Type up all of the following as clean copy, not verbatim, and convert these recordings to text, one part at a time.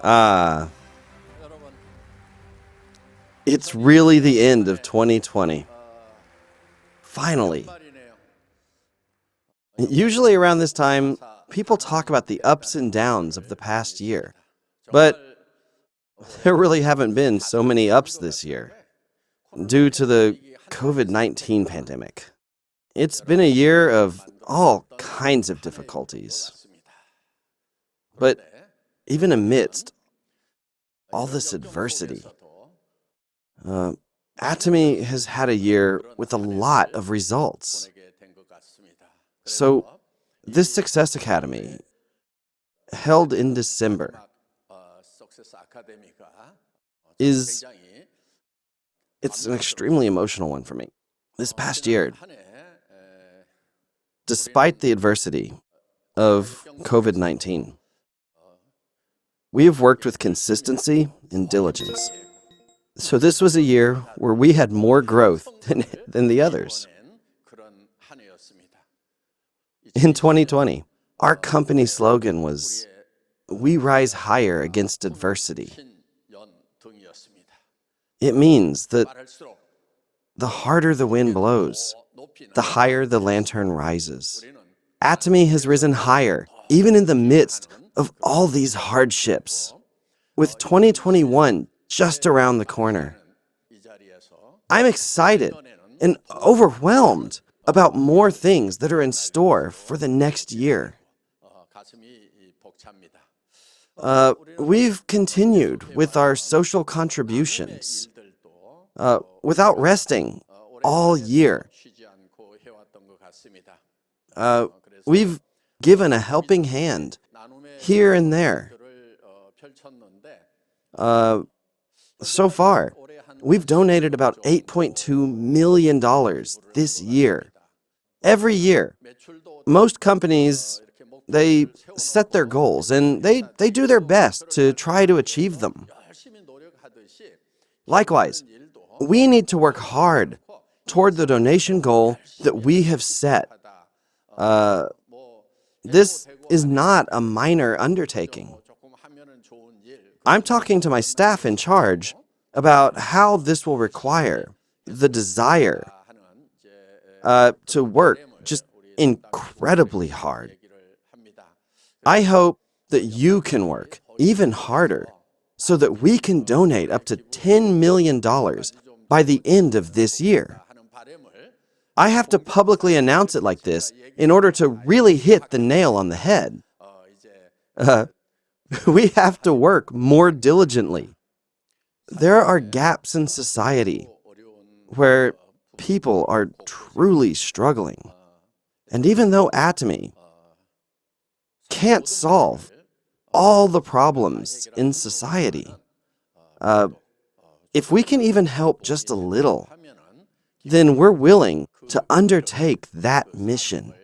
Ah, it's really the end of 2020. Finally. Usually around this time, people talk about the ups and downs of the past year. But there really haven't been so many ups this year due to the COVID-19 pandemic. It's been a year of all kinds of difficulties. But even amidst all this adversity, ATOMY has had a year with a lot of results. So, this Success Academy, held in December, it's an extremely emotional one for me. This past year, despite the adversity of COVID-19, we have worked with consistency and diligence. So this was a year where we had more growth than the others. In 2020, our company slogan was, "We rise higher against adversity." It means that the harder the wind blows, the higher the lantern rises. ATOMY has risen higher, even in the midst of all these hardships. With 2021 just around the corner, I'm excited and overwhelmed about more things that are in store for the next year. We've continued with our social contributions without resting all year. We've given a helping hand here and there. So far, we've donated about $8.2 million this year. Every year, most companies, they set their goals and they do their best to try to achieve them. Likewise, we need to work hard toward the donation goal that we have set. This is not a minor undertaking. I'm talking to my staff in charge about how this will require the desire to work just incredibly hard. I hope that you can work even harder so that we can donate up to $10 million by the end of this year. I have to publicly announce it like this in order to really hit the nail on the head. We have to work more diligently. There are gaps in society where people are truly struggling. And even though ATOMY can't solve all the problems in society, if we can even help just a little, then we're willing to undertake that mission.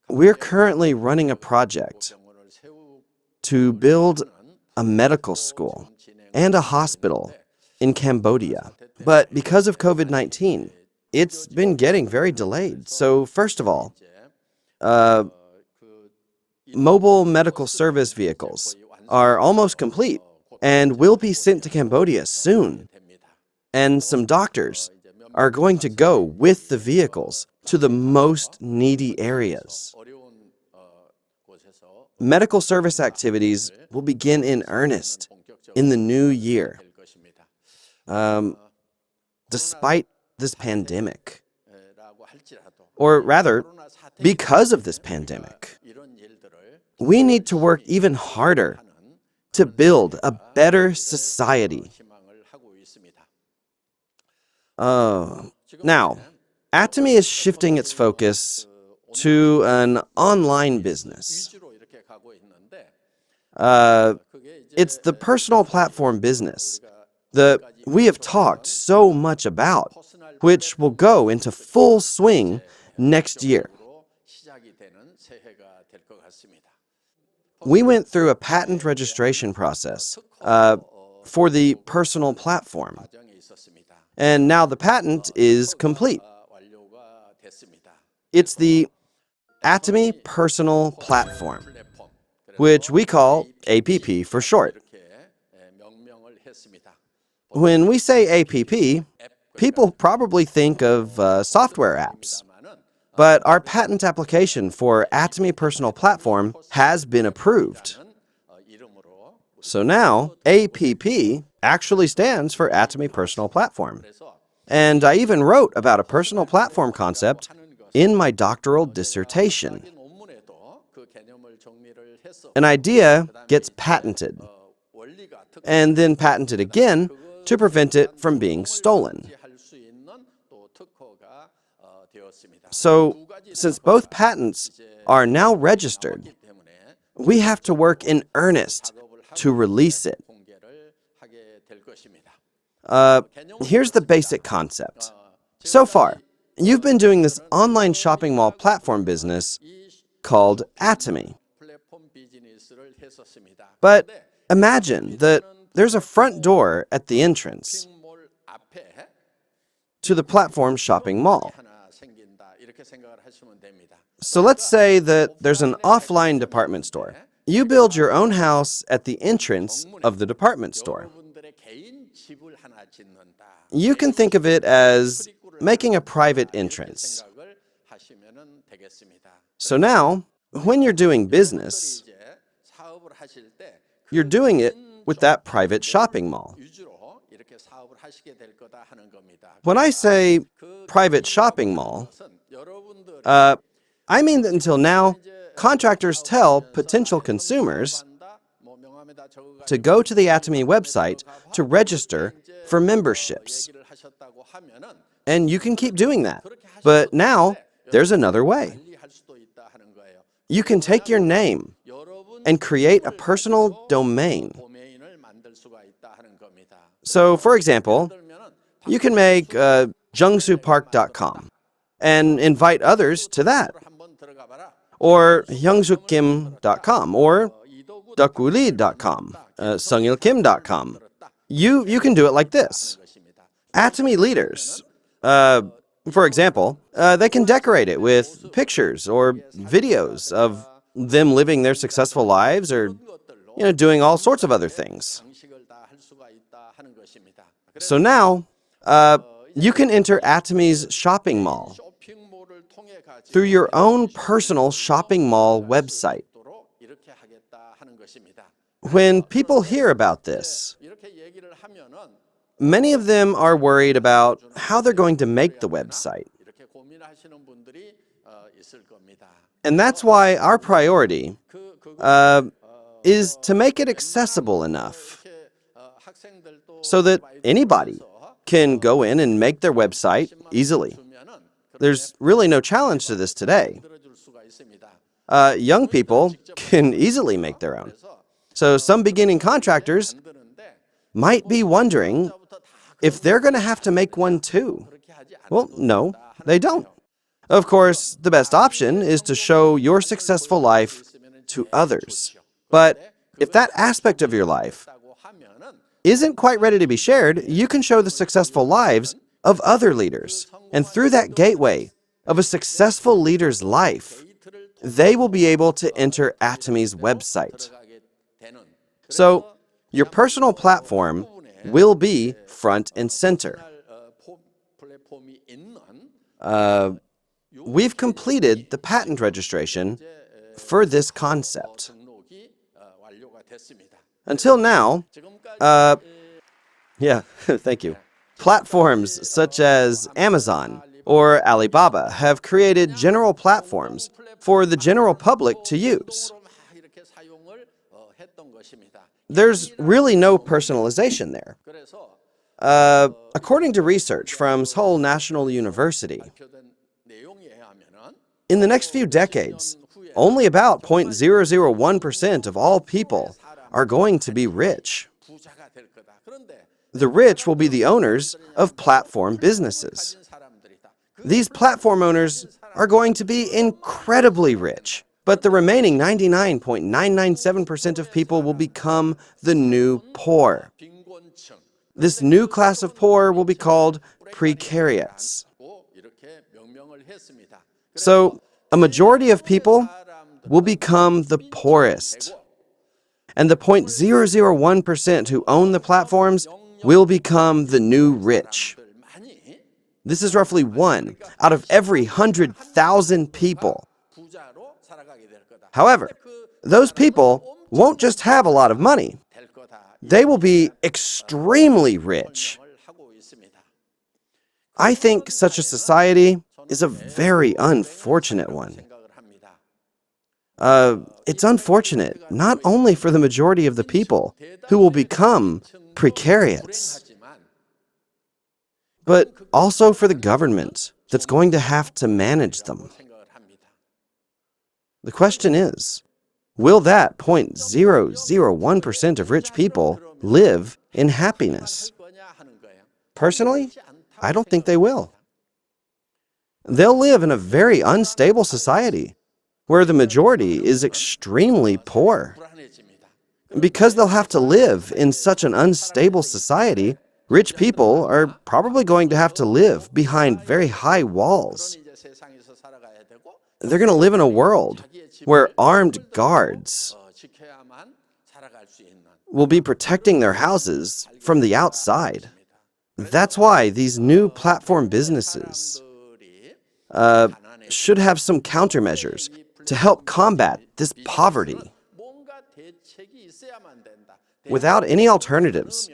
We're currently running a project to build a medical school and a hospital in Cambodia. But because of COVID-19, it's been getting very delayed. So first of all, mobile medical service vehicles are almost complete and will be sent to Cambodia soon. And some doctors are going to go with the vehicles to the most needy areas. Medical service activities will begin in earnest in the new year. Despite this pandemic, or rather, because of this pandemic, we need to work even harder to build a better society. Now, ATOMY is shifting its focus to an online business. It's the personal platform business that we have talked so much about, which will go into full swing next year. We went through a patent registration process for the personal platform, and now the patent is complete. It's the ATOMY Personal Platform. which we call APP for short. When we say APP, people probably think of software apps. But our patent application for ATOMY Personal Platform has been approved. So now, APP actually stands for ATOMY Personal Platform. And I even wrote about a personal platform concept in my doctoral dissertation. An idea gets patented, and then patented again to prevent it from being stolen. So, since both patents are now registered, we have to work in earnest to release it. Here's the basic concept. So far, you've been doing this online shopping mall platform business called ATOMY. But imagine that there's a front door at the entrance to the platform shopping mall. So let's say that there's an offline department store. You build your own house at the entrance of the department store. You can think of it as making a private entrance. So now, when you're doing business, you're doing it with that private shopping mall. When I say private shopping mall, I mean that until now, contractors tell potential consumers to go to the ATOMY website to register for memberships. And you can keep doing that. But now, there's another way. You can take your name and create a personal domain. So, for example, you can make jungsupark.com and invite others to that, or hyungsukkim.com, or dakuli.com, sungilkim.com. You can do it like this. ATOMY leaders, for example, they can decorate it with pictures or videos of them living their successful lives or doing all sorts of other things. So now, you can enter ATOMY's shopping mall through your own personal shopping mall website. When people hear about this, many of them are worried about how they're going to make the website. And that's why our priority is to make it accessible enough so that anybody can go in and make their website easily. There's really no challenge to this today. Young people can easily make their own. So some beginning contractors might be wondering if they're going to have to make one too. Well, no, they don't. Of course, the best option is to show your successful life to others. But if that aspect of your life isn't quite ready to be shared, you can show the successful lives of other leaders. And through that gateway of a successful leader's life, they will be able to enter ATOMY's website. So, your personal platform will be front and center. We've completed the patent registration for this concept. Until now, thank you. Platforms such as Amazon or Alibaba have created general platforms for the general public to use. There's really no personalization there. According to research from Seoul National University, in the next few decades, only about 0.001% of all people are going to be rich. The rich will be the owners of platform businesses. These platform owners are going to be incredibly rich, but the remaining 99.997% of people will become the new poor. This new class of poor will be called precariats. So, a majority of people will become the poorest. And the 0.001% who own the platforms will become the new rich. This is roughly 1 out of every 100,000 people. However, those people won't just have a lot of money. They will be extremely rich. I think such a society is a very unfortunate one. It's unfortunate not only for the majority of the people who will become precariats, but also for the government that's going to have to manage them. The question is, will that 0.001% of rich people live in happiness? Personally, I don't think they will. They'll live in a very unstable society where the majority is extremely poor. Because they'll have to live in such an unstable society, rich people are probably going to have to live behind very high walls. They're going to live in a world where armed guards will be protecting their houses from the outside. That's why these new platform businesses should have some countermeasures to help combat this poverty. Without any alternatives,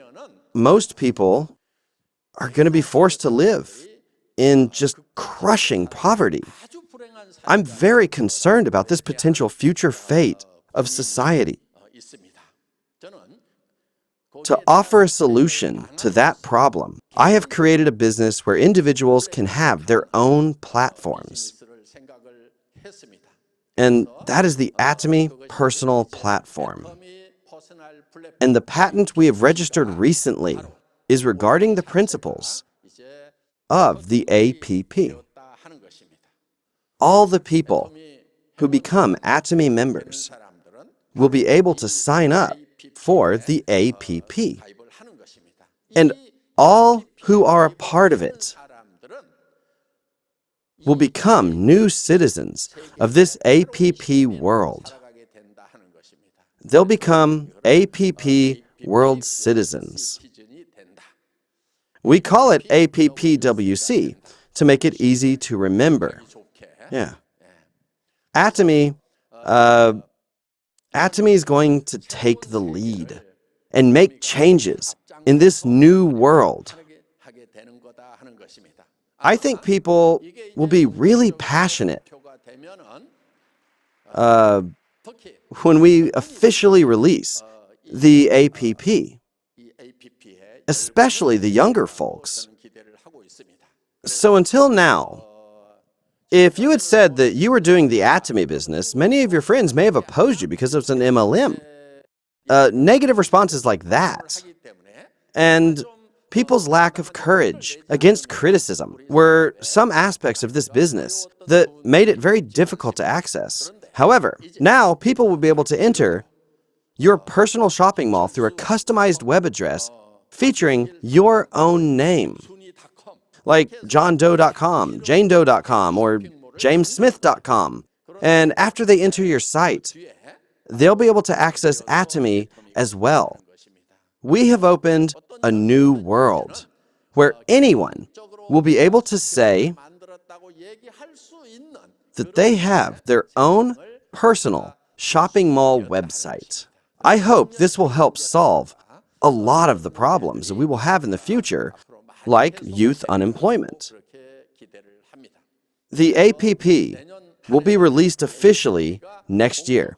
most people are going to be forced to live in just crushing poverty. I'm very concerned about this potential future fate of society. To offer a solution to that problem, I have created a business where individuals can have their own platforms. And that is the ATOMY Personal Platform. And the patent we have registered recently is regarding the principles of the APP. All the people who become ATOMY members will be able to sign up for the APP. And all who are a part of it will become new citizens of this APP world. They'll become APP world citizens. We call it APPWC to make it easy to remember. Yeah. ATOMY is going to take the lead and make changes in this new world. I think people will be really passionate when we officially release the APP, especially the younger folks. So until now, if you had said that you were doing the ATOMY business, many of your friends may have opposed you because it's an MLM. Negative responses like that, and people's lack of courage against criticism were some aspects of this business that made it very difficult to access. However, now people will be able to enter your personal shopping mall through a customized web address featuring your own name, like johndoe.com, janedoe.com, or jamessmith.com. And after they enter your site, they'll be able to access ATOMY as well. We have opened a new world where anyone will be able to say that they have their own personal shopping mall website. I hope this will help solve a lot of the problems that we will have in the future, like youth unemployment. The APP will be released officially next year,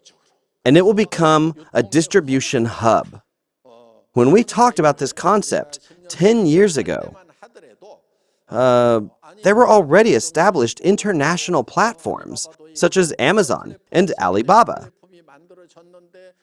and it will become a distribution hub. When we talked about this concept 10 years ago, there were already established international platforms such as Amazon and Alibaba.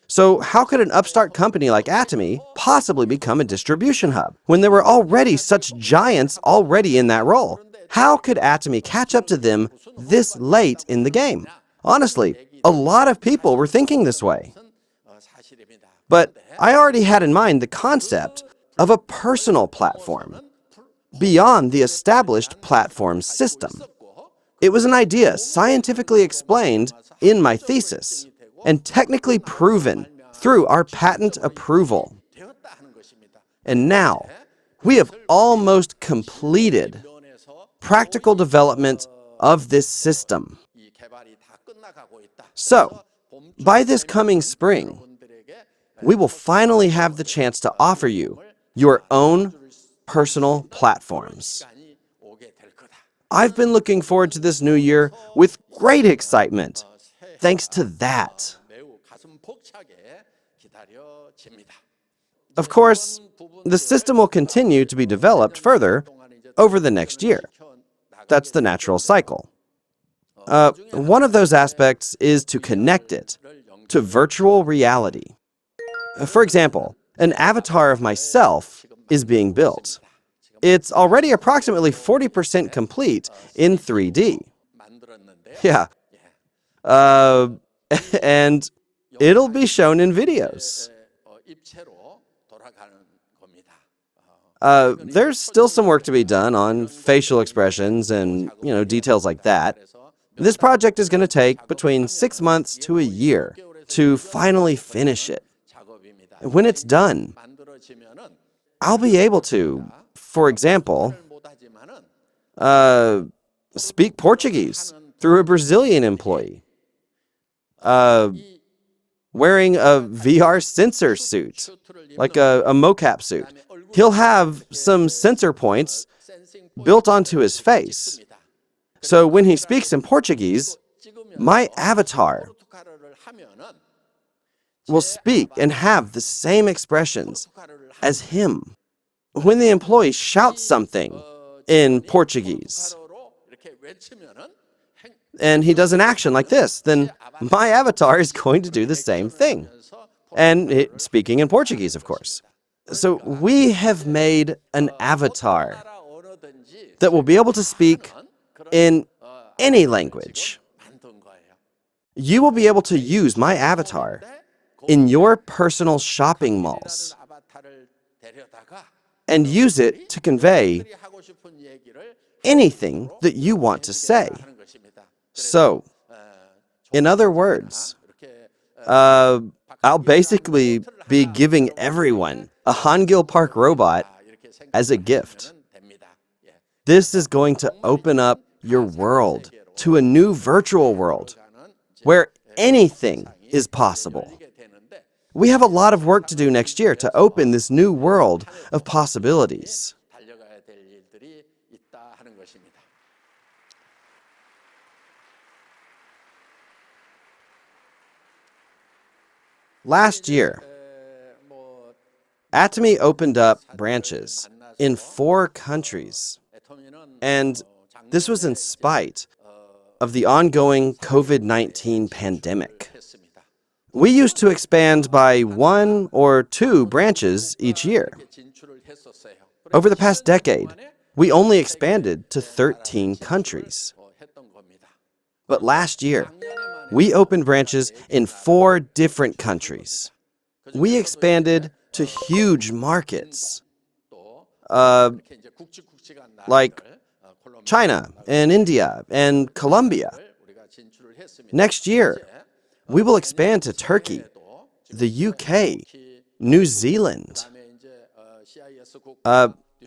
So how could an upstart company like ATOMY possibly become a distribution hub when there were already such giants already in that role? How could ATOMY catch up to them this late in the game? Honestly, a lot of people were thinking this way. But I already had in mind the concept of a personal platform beyond the established platform system. It was an idea scientifically explained in my thesis and technically proven through our patent approval. And now, we have almost completed practical development of this system. So, by this coming spring, we will finally have the chance to offer you your own personal platforms. I've been looking forward to this new year with great excitement, thanks to that. Of course, the system will continue to be developed further over the next year. That's the natural cycle. One of those aspects is to connect it to virtual reality. For example, an avatar of myself is being built. It's already approximately 40% complete in 3D. Yeah. And it'll be shown in videos. There's still some work to be done on facial expressions and, details like that. This project is going to take between 6 months to a year to finally finish it. When it's done, I'll be able to, for example, speak Portuguese through a Brazilian employee, wearing a VR sensor suit, like a mocap suit. He'll have some sensor points built onto his face. So when he speaks in Portuguese, my avatar will speak and have the same expressions as him. When the employee shouts something in Portuguese, and he does an action like this, then my avatar is going to do the same thing. And speaking in Portuguese, of course. So we have made an avatar that will be able to speak in any language. You will be able to use my avatar in your personal shopping malls and use it to convey anything that you want to say. So, in other words, I'll basically be giving everyone a Gill Park robot as a gift. This is going to open up your world to a new virtual world where anything is possible. We have a lot of work to do next year to open this new world of possibilities. Last year, ATOMY opened up branches in 4 countries, and this was in spite of the ongoing COVID-19 pandemic. We used to expand by 1 or 2 branches each year. Over the past decade, we only expanded to 13 countries. But last year, we opened branches in 4 different countries. We expanded to huge markets, like China and India and Colombia. Next year, we will expand to Turkey, the UK, New Zealand,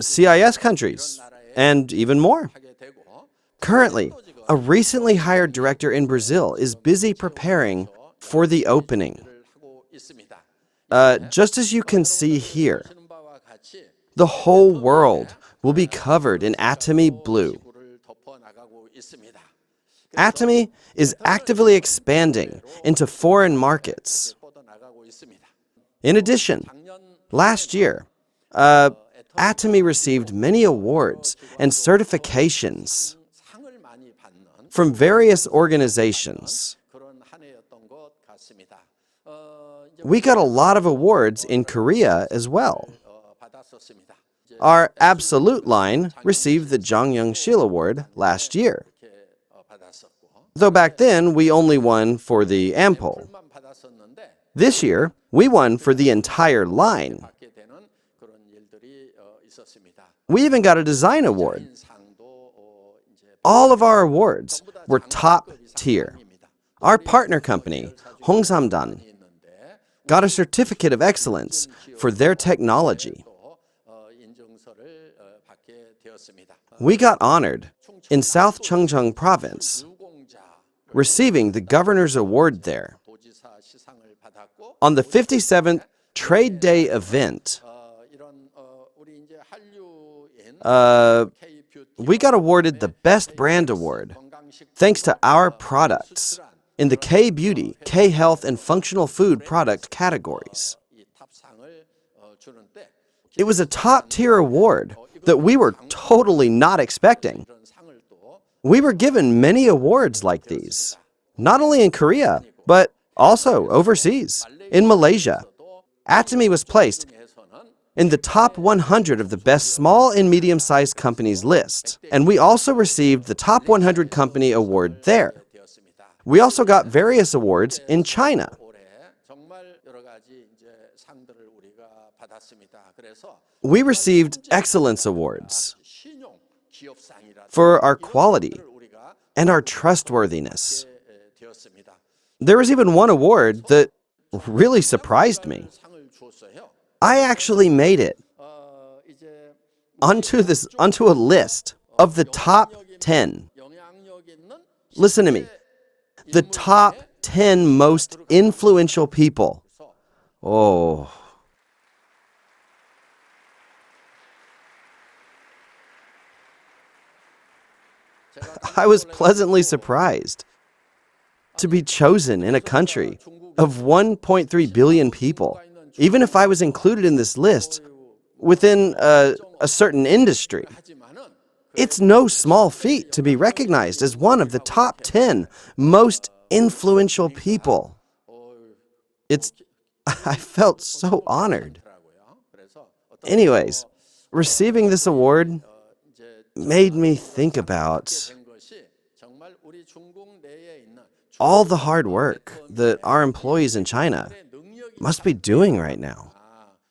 CIS countries, and even more. Currently, a recently hired director in Brazil is busy preparing for the opening. Just as you can see here, the whole world will be covered in ATOMY blue. ATOMY is actively expanding into foreign markets. In addition, last year, ATOMY received many awards and certifications from various organizations. We got a lot of awards in Korea as well. Our Absolute line received the Jonghyun-sil Award last year, though back then we only won for the Ampule. This year, we won for the entire line. We even got a design award. All of our awards were top tier. Our partner company, Hongsamdan, got a certificate of excellence for their technology. We got honored in South Chungcheong Province, receiving the Governor's Award there. On the 57th Trade Day event, we got awarded the Best Brand Award thanks to our products in the K-Beauty, K-Health, and Functional Food product categories. It was a top-tier award that we were totally not expecting. We were given many awards like these, not only in Korea, but also overseas. In Malaysia, ATOMY was placed in the top 100 of the best small and medium-sized companies list, and we also received the top 100 company award there. We also got various awards in China. We received excellence awards for our quality and our trustworthiness. There was even one award that really surprised me. I actually made it onto a list of the top 10. Listen to me. The top 10 most influential people. Oh. I was pleasantly surprised to be chosen in a country of 1.3 billion people, even if I was included in this list within a certain industry. It's no small feat to be recognized as one of the top 10 most influential people. I felt so honored. Anyways, receiving this award made me think about all the hard work that our employees in China must be doing right now.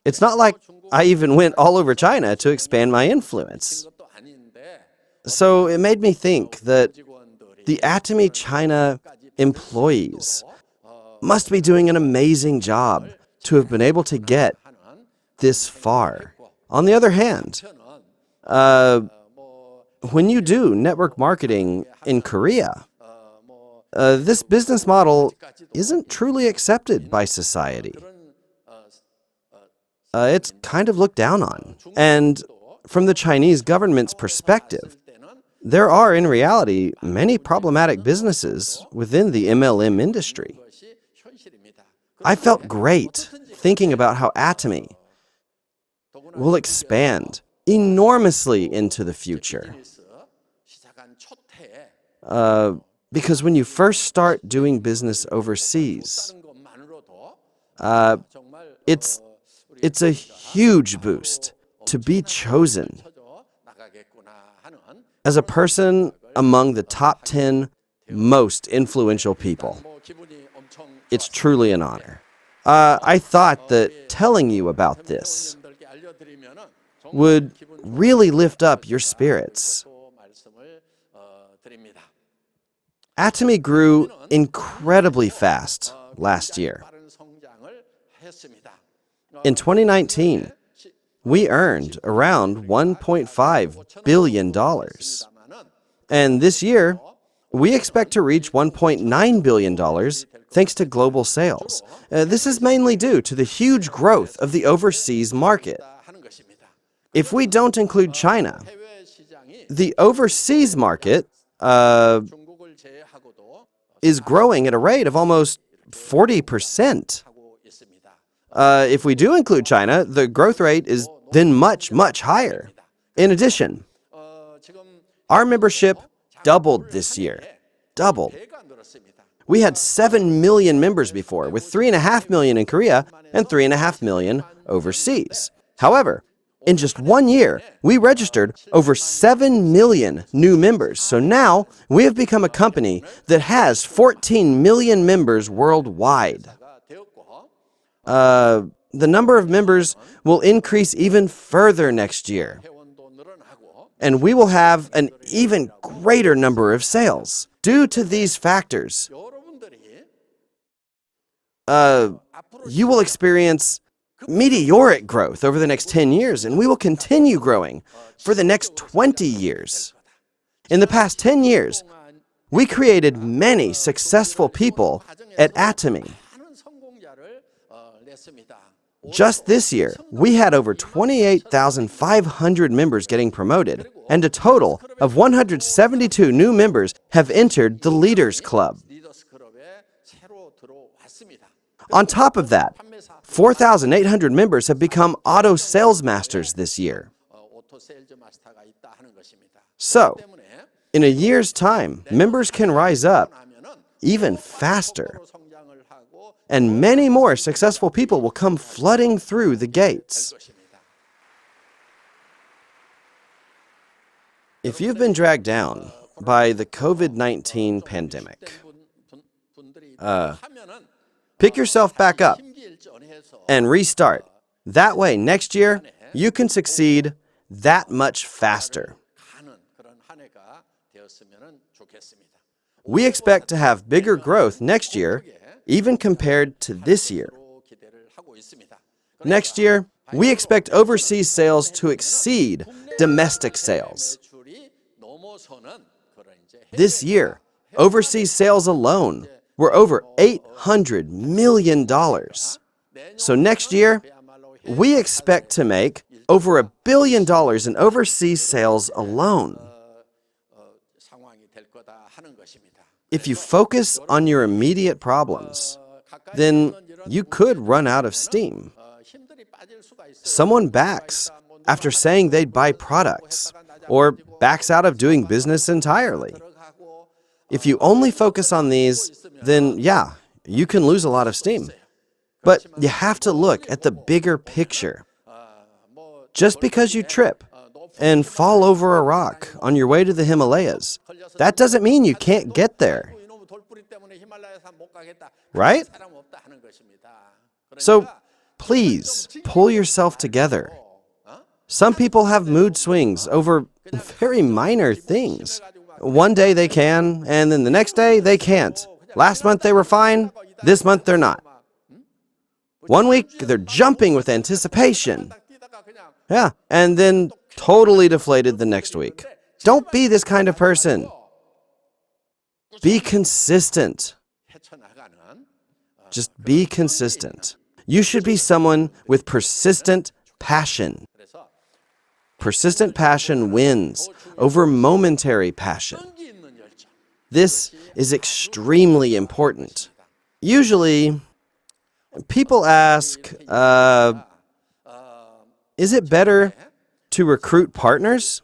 It's not like I even went all over China to expand my influence. So it made me think that the ATOMY China employees must be doing an amazing job to have been able to get this far. On the other hand, when you do network marketing in Korea, this business model isn't truly accepted by society. It's kind of looked down on. And from the Chinese government's perspective, there are, in reality, many problematic businesses within the MLM industry. I felt great thinking about how ATOMY will expand enormously into the future. Because when you first start doing business overseas, it's a huge boost to be chosen as a person among the top 10 most influential people. It's truly an honor. I thought that telling you about this would really lift up your spirits. ATOMY grew incredibly fast last year. In 2019, we earned around $1.5 billion. And this year, we expect to reach $1.9 billion thanks to global sales. This is mainly due to the huge growth of the overseas market. If we don't include China, the overseas market is growing at a rate of almost 40%. If we do include China, the growth rate is then much, much higher. In addition, our membership doubled this year. Doubled. We had 7 million members before, with 3.5 million in Korea and 3.5 million overseas. However, in just 1 year, we registered over 7 million new members. So now we have become a company that has 14 million members worldwide. The number of members will increase even further next year. And we will have an even greater number of sales. Due to these factors, you will experience meteoric growth over the next 10 years, and we will continue growing for the next 20 years. In the past 10 years, we created many successful people at ATOMY. Just this year, we had over 28,500 members getting promoted, and a total of 172 new members have entered the Leaders Club. On top of that, 4,800 members have become auto sales masters this year. So, in a year's time, members can rise up even faster, and many more successful people will come flooding through the gates. If you've been dragged down by the COVID-19 pandemic, pick yourself back up and restart. That way, next year, you can succeed that much faster. We expect to have bigger growth next year, even compared to this year. Next year, we expect overseas sales to exceed domestic sales. This year, overseas sales alone were over $800 million. So next year, we expect to make over $1 billion in overseas sales alone. If you focus on your immediate problems, then you could run out of steam. Someone backs after saying they'd buy products, or backs out of doing business entirely. If you only focus on these, then yeah, you can lose a lot of steam. But you have to look at the bigger picture. Just because you trip and fall over a rock on your way to the Himalayas, that doesn't mean you can't get there. Right? So please pull yourself together. Some people have mood swings over very minor things. One day they can, and then the next day they can't. Last month they were fine, this month they're not. One week they're jumping with anticipation. Yeah, and then totally deflated the next week. Don't be this kind of person. Be consistent. Just be consistent. You should be someone with persistent passion. Persistent passion wins over momentary passion. This is extremely important. Usually, people ask, is it better to recruit partners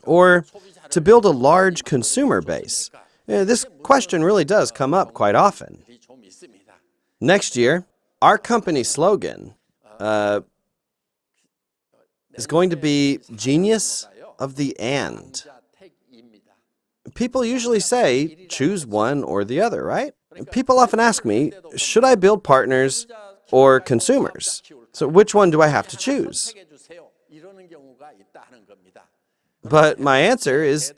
or to build a large consumer base? This question really does come up quite often. Next year, our company slogan is going to be genius of the and. People usually say, choose one or the other, right? People often ask me, should I build partners or consumers? So which one do I have to choose? But my answer is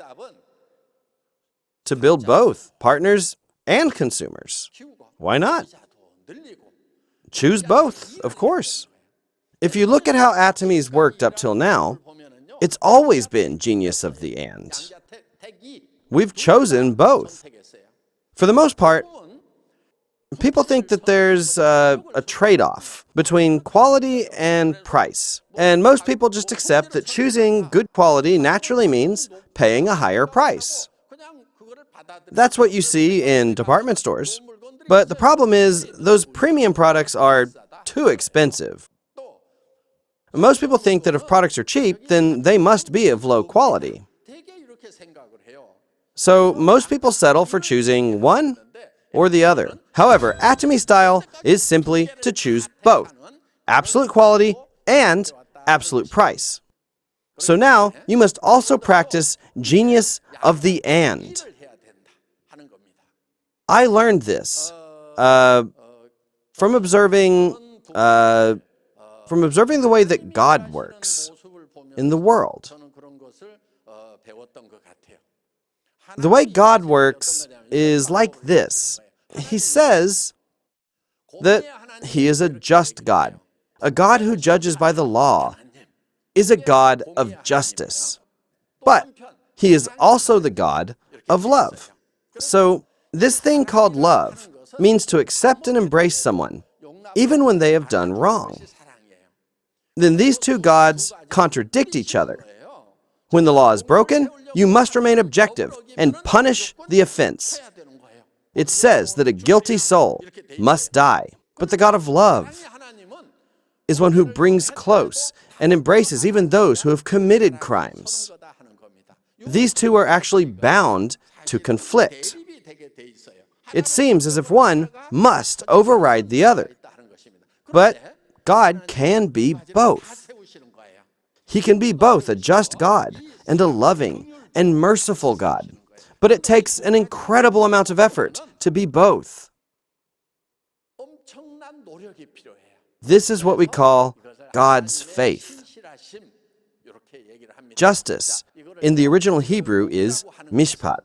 to build both partners and consumers. Why not? Choose both, of course. If you look at how ATOMY's worked up till now, it's always been genius of the and. We've chosen both. For the most part, people think that there's a trade-off between quality and price. And most people just accept that choosing good quality naturally means paying a higher price. That's what you see in department stores. But the problem is, those premium products are too expensive. Most people think that if products are cheap, then they must be of low quality. So most people settle for choosing one or the other. However, ATOMY style is simply to choose both, absolute quality and absolute price. So now you must also practice genius of the and. I learned this from observing the way that God works in the world. The way God works is like this. he says that he is a just God, a God who judges by the law, is a God of justice. But he is also the God of love. So this thing called love means to accept and embrace someone, even when they have done wrong. Then these two gods contradict each other. When the law is broken, you must remain objective and punish the offense. It says that a guilty soul must die, but the God of love is one who brings close and embraces even those who have committed crimes. These two are actually bound to conflict. It seems as if one must override the other. But God can be both. He can be both a just God and a loving and merciful God. But it takes an incredible amount of effort to be both. This is what we call God's faith. Justice in the original Hebrew is mishpat,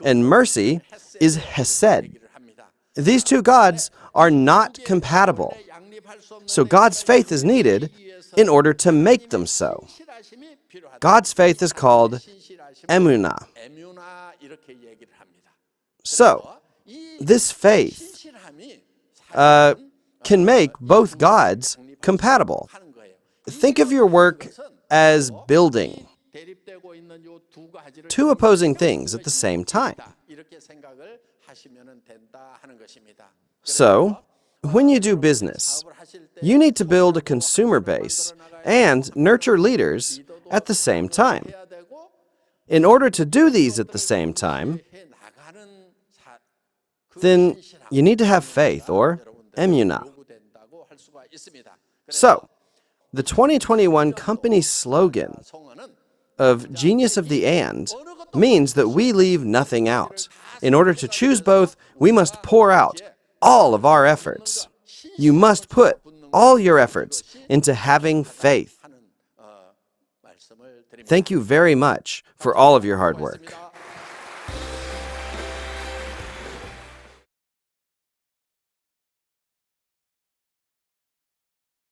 and mercy is hesed. These two gods are not compatible. So God's faith is needed in order to make them so. God's faith is called emunah. So, this faith can make both gods compatible. Think of your work as building two opposing things at the same time. So, when you do business, you need to build a consumer base and nurture leaders at the same time. In order to do these at the same time, then you need to have faith, or emunah. So, the 2021 company slogan of Genius of the And means that we leave nothing out. In order to choose both, we must pour out all of our efforts. You must put all your efforts into having faith. Thank you very much for all of your hard work.